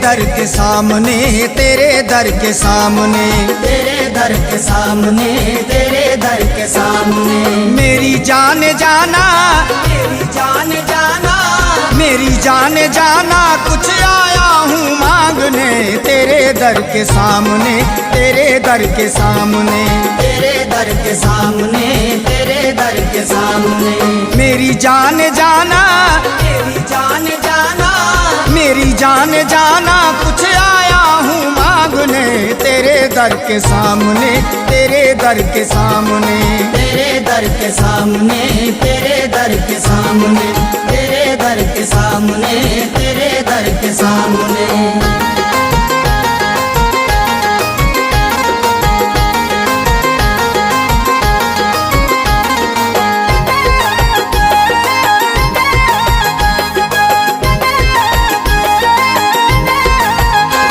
दर के सामने, तेरे दर के सामने, तेरे दर के सामने, तेरे दर के सामने। मेरी जान जाना, मेरी जान जाना, मेरी जान जाना कुछ आया हूँ मांगने, तेरे दर के सामने, तेरे दर के सामने, तेरे दर के सामने, तेरे दर के सामने। मेरी जान जाना, मेरी जान जाना, मेरी जान जाना कुछ आया हूँ मांगने, तेरे दर के सामने, तेरे दर के सामने, तेरे दर के सामने, तेरे दर के सामने, तेरे दर के सामने, तेरे दर के सामने।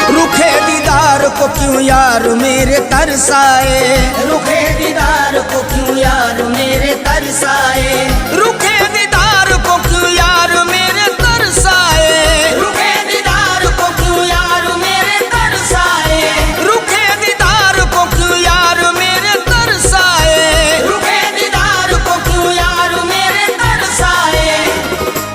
रुखे दीदार को क्यों यार मेरे तरसाए, रुखे दीदार को क्यों यार मेरे तरसाए, रुखे दीदार को क्यों यार मेरे तरसाए, रुखे दीदार को क्यों यार मेरे तरसाए, रुखे दीदार को क्यों यार मेरे तरसाए, रुखे दीदार को क्यों यार मेरे तरसाए।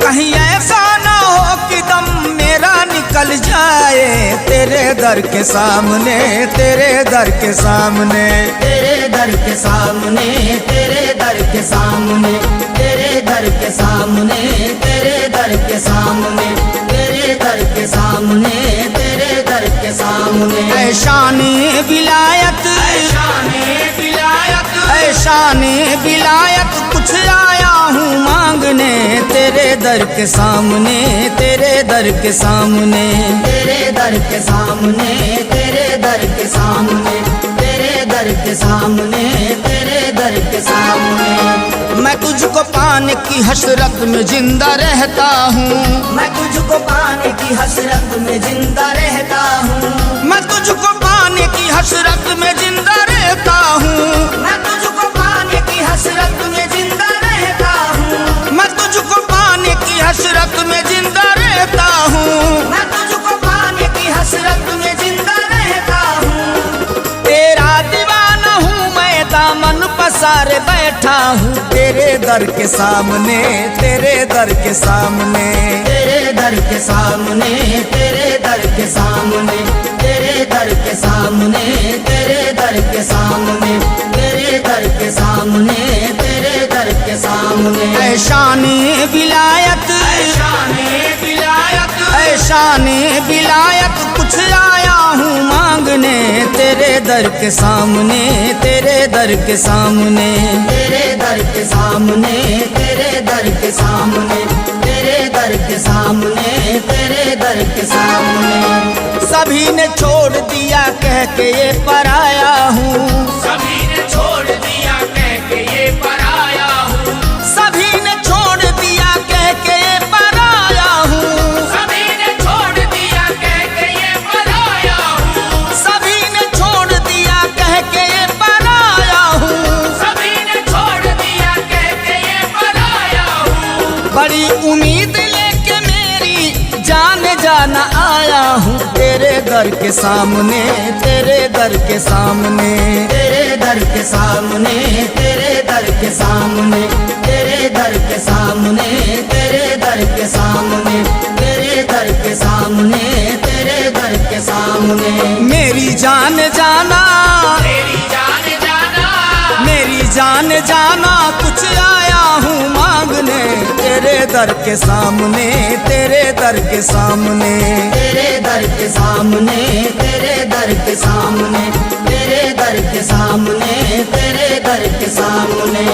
कहीं ऐसा ना हो कि दम मेरा निकल जाए, तेरे दर के सामने, तेरे दर के सामने, तेरे दर के सामने, तेरे दर के सामने, तेरे दर के सामने, तेरे दर के सामने, तेरे दर के सामने, तेरे दर के सामने। ऐशाने विलायत, ऐशाने विलायत, ऐशाने विलायत कुछ आया हूँ मांगने, तेरे दर के सामने, तेरे दर के सामने, तेरे दर के सामने, तेरे दर के सामने, तेरे दर के सामने, तेरे दर के सामने। मैं तुझको पाने की हसरत में जिंदा रहता हूँ, मैं तुझको पाने की हसरत में जिंदा रहता हूँ, मैं तुझको पाने की हसरत में जिंदा रहता हूँ, मैं तुझको पाने की हसरत में जिंदा रहता हूँ, मैं तुझको पाने की हसरत में जिंदा रहता हूँ, मैं तुझको पाने की हसरत में जिंदा रहता हूँ। तेरा दीवाना हूँ मैं, दामन पसारे बैठा हूँ, तेरे दर के सामने, तेरे दर के सामने, तेरे दर के सामने, तेरे दर के सामने, तेरे दर के सामने, तेरे दर के सामने, तेरे दर के सामने, तेरे दर के सामने। ऐशाने विलायत, ऐशाने विलायत, ऐशाने विलायत कुछ आया हूँ मांगने, तेरे दर के सामने, तेरे दर के सामने, तेरे दर के सामने, तेरे दर के सामने, तेरे दर के सामने, तेरे दर के सामने। सभी ने छोड़ दिया कह के ये पराया हूँ, सभी ने छोड़ दिया कह के ये पराया हूँ, सभी ने छोड़ दिया कह के ये पराया हूँ, सभी ने छोड़ दिया कह के ये पराया हूँ, सभी ने छोड़ दिया कह के ये पराया हूँ, सभी ने छोड़ दिया कह के ये पराया हूँ। बड़ी उम्मीद लेके मेरी जान जाना आया हूँ, तेरे दर के सामने, तेरे दर के सामने, तेरे दर के सामने, तेरे दर के सामने, तेरे दर के सामने, तेरे दर के सामने, तेरे दर के सामने, तेरे दर के सामने। मेरी जान जाना, मेरी जान जाना, मेरी जान जाना कुछ आया हूँ मांगने, तेरे दर के सामने, तेरे दर के सामने, तेरे दर के सामने, तेरे दर के सामने, तेरे दर के सामने, तेरे दर के सामने।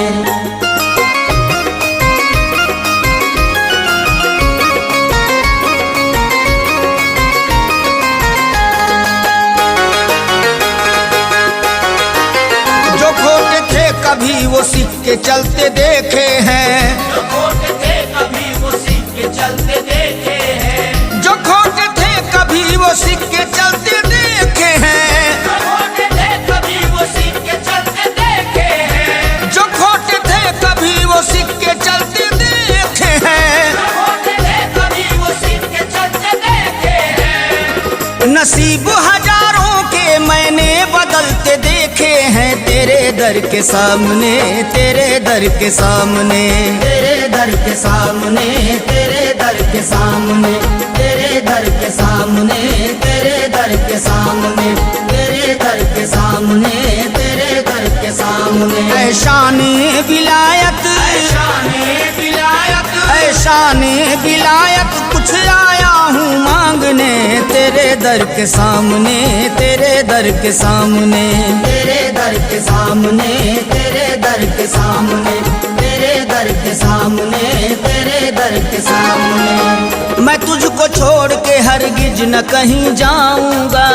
जो खोटे थे कभी वो सिक्के चलते देखे हैं, जो खोटे थे कभी वो सिक्के चलते देखे हैं, जो खोटे थे कभी वो सिक्के चलते देखे हैं, जो खोटे थे कभी वो सिक्के चलते देखे हैं, जो खोटे थे कभी वो सिक्के चलते देखे हैं, जो खोटे थे कभी वो सिक्के चलते देखे हैं। नसीब हजारों के मैंने बदलते देखे हैं तेरे दर के सामने, तेरे दर के सामने, तेरे दर के सामने, तेरे दर के सामने, तेरे दर के सामने, तेरे दर के सामने, तेरे दर के सामने, तेरे दर के सामने। ऐशाने विलायत, ऐशाने विलायत, ऐशाने विलायत कुछ आया हूँ मांगने तेरे दर के सामने, तेरे दर के सामने, तेरे दर के सामने, तेरे दर के सामने, तेरे दर के सामने, तेरे दर के सामने। मैं तुझको छोड़ के हरगिज न कहीं जाऊंगा,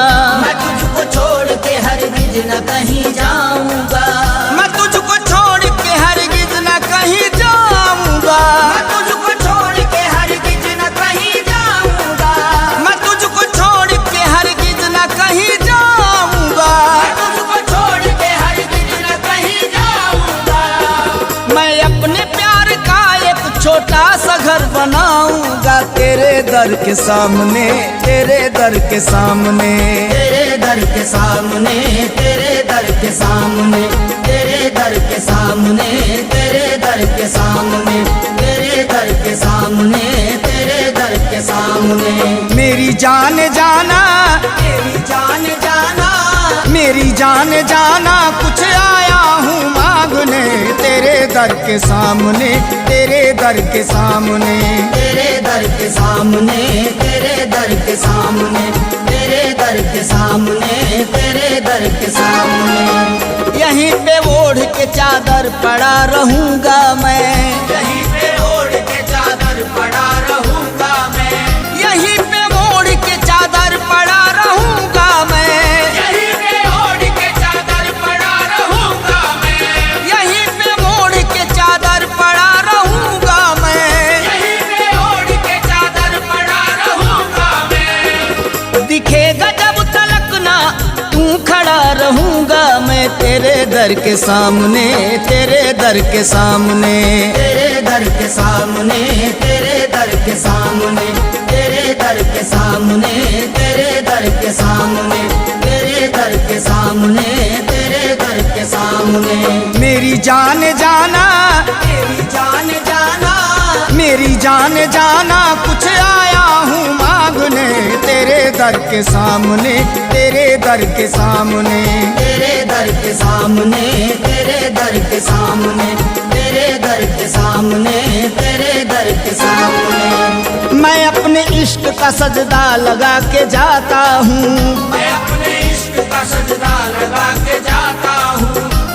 मैं तुझको छोड़ के हरगिज न कहीं जाऊंगा, मैं तुझको छोड़ के हरगिज न कहीं जाऊंगा, मैं तुझको छोड़ के हरगिज न कहीं जाऊंगा, मैं तुझको छोड़ के हरगिज न कहीं जाऊंगा, मैं तुझको छोड़ के हरगिज न कहीं जाऊंगा। मैं अपने प्यार का एक छोटा सा घर बनाऊंगा तेरे दर के सामने, तेरे दर के सामने, तेरे दर के सामने, तेरे दर के सामने, तेरे दर के सामने, तेरे दर के सामने, तेरे दर के सामने, तेरे दर के सामने। मेरी जान जाना, मेरी जान जाना, मेरी जान जाना कुछ आया हूँ मांगने तेरे दर के सामने, तेरे दर के सामने, तेरे दर के सामने, तेरे दर के सामने, तेरे दर के सामने, तेरे दर के सामने। यहीं पे ओढ़ के चादर पड़ा रहूंगा मैं, यहीं पे ओढ़ के चादर पड़ा रहूंगा मैं, यहीं पे ओढ़ के चादर पड़ा रहूंगा मैं, यहीं पे ओढ़ के चादर पड़ा रहूंगा मैं, यहीं पे ओढ़ के चादर पड़ा रहूंगा मैं, यहीं पे ओढ़ के चादर पड़ा रहूंगा मैं। दिखेगा जब तलक ना तू खड़ा रहूंगा मैं तेरे दर के सामने, तेरे दर के सामने, तेरे दर के सामने, तेरे दर के सामने, तेरे दर के सामने, तेरे दर के सामने, तेरे दर के सामने, तेरे दर के सामने। मेरी जान जाना, मेरी जान जाना, मेरी जान जाना कुछ आया हूँ मांगने तेरे दर के सामने, तेरे दर के सामने, तेरे दर के सामने, तेरे दर के सामने, तेरे दर के सामने, तेरे दर के सामने। मैं अपने इश्क का सजदा लगा के जाता हूँ, मैं अपने इश्क का सजदा लगा के जाता हूँ,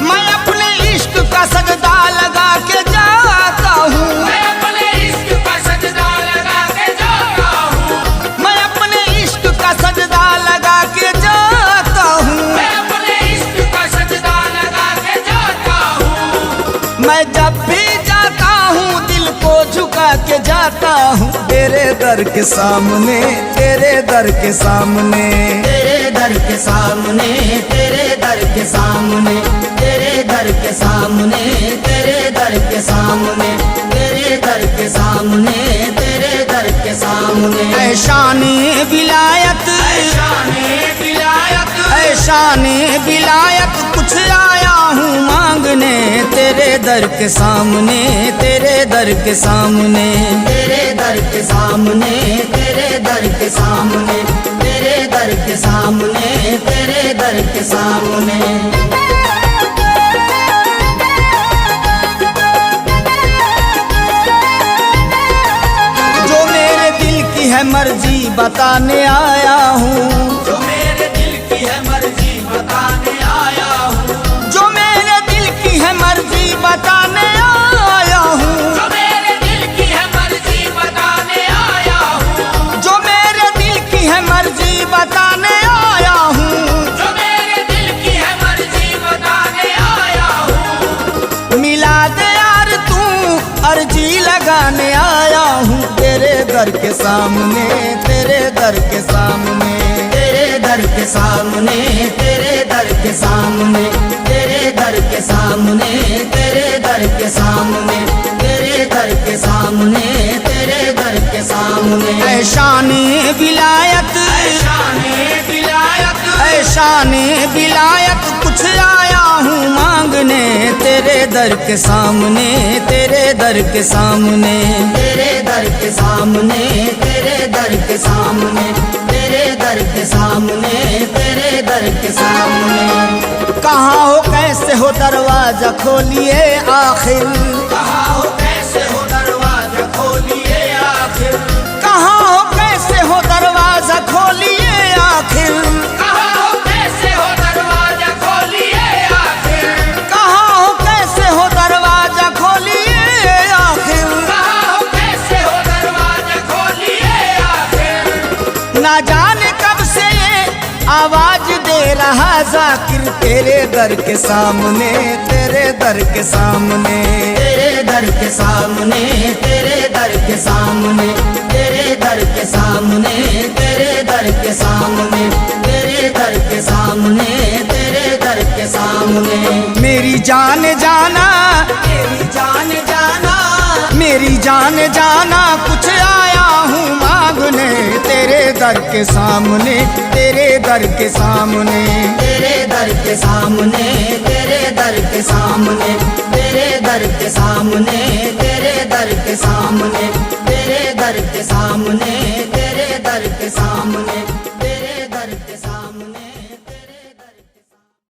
मैं अपने इश्क का सजदा लगा के जाता हूँ, मैं अपने इश्क का सजदा लगा के जाता हूँ, मैं अपने इश्क का सजदा लगा के जाता हूँ, मैं अपने इश्क का सजदा लगा के जाता हूँ। मैं जब भी जाता हूँ दिल को झुका के जाता हूँ तेरे दर के सामने, तेरे दर के सामने, तेरे दर के सामने, तेरे दर के सामने, तेरे दर के सामने, तेरे दर के सामने, तेरे दर के सामने, तेरे दर के सामने। ऐशाने विलायत, ऐशाने विलायत, ऐशाने विलायत कुछ आया हूँ मांगने तेरे दर के सामने, तेरे दर के सामने, तेरे दर के सामने, तेरे दर के सामने, तेरे दर के सामने, तेरे दर के सामने। जो मेरे दिल की है मर्जी बताने आया हूँ, जो मेरे दिल की है मर्जी बताने आया हूँ, जो मेरे दिल की है मर्जी बताने आया हूँ, जो मेरे दिल की है मर्जी बताने आया हूँ, जो मेरे दिल की है मर्जी बताने आया हूँ, जो मेरे दिल की है मर्जी बताने आया हूँ। मिला दे यार तू अर्जी लगाने आया हूँ तेरे दर के सामने, तेरे दर के सामने, तेरे दर के सामने, तेरे दर के सामने, तेरे दर के सामने, तेरे दर के सामने, तेरे दर के सामने, तेरे दर के सामने। ऐशाने विलायत, ऐशाने शाने विलायत कुछ आया हूँ मांगने तेरे दर के सामने, तेरे दर के सामने, तेरे दर के सामने, तेरे दर के सामने, तेरे दर के सामने, तेरे दर के सामने। कहाँ हो कैसे हो दरवाजा खोलिए आखिर, कहाँ हो कैसे हो दरवाजा खोलिए आखिर, कहाँ हो कैसे हो दरवाजा खोलिए आखिर, कहाँ हो कैसे हो दरवाजा खोलिए आखिर, कहाँ हो कैसे हो दरवाजा खोलिए आखिर, कहाँ हो कैसे हो दरवाजा खोलिए आखिर। ना जाने कब से ये आवाज दे रहा जाकिर तेरे दर के सामने, तेरे दर के सामने, तेरे दर के सामने, तेरे दर के सामने, तेरे दर के सामने, तेरे दर के सामने, तेरे दर के सामने, तेरे दर के सामने। मेरी जान जाना, मेरी जान जाना, मेरी जान जाना कुछ आया हूँ मांगने तेरे दर के सामने, तेरे दर के सामने, तेरे दर के सामने, तेरे दर के सामने, तेरे दर के सामने, तेरे दर के सामने, तेरे दर के सामने, तेरे दर के सामने।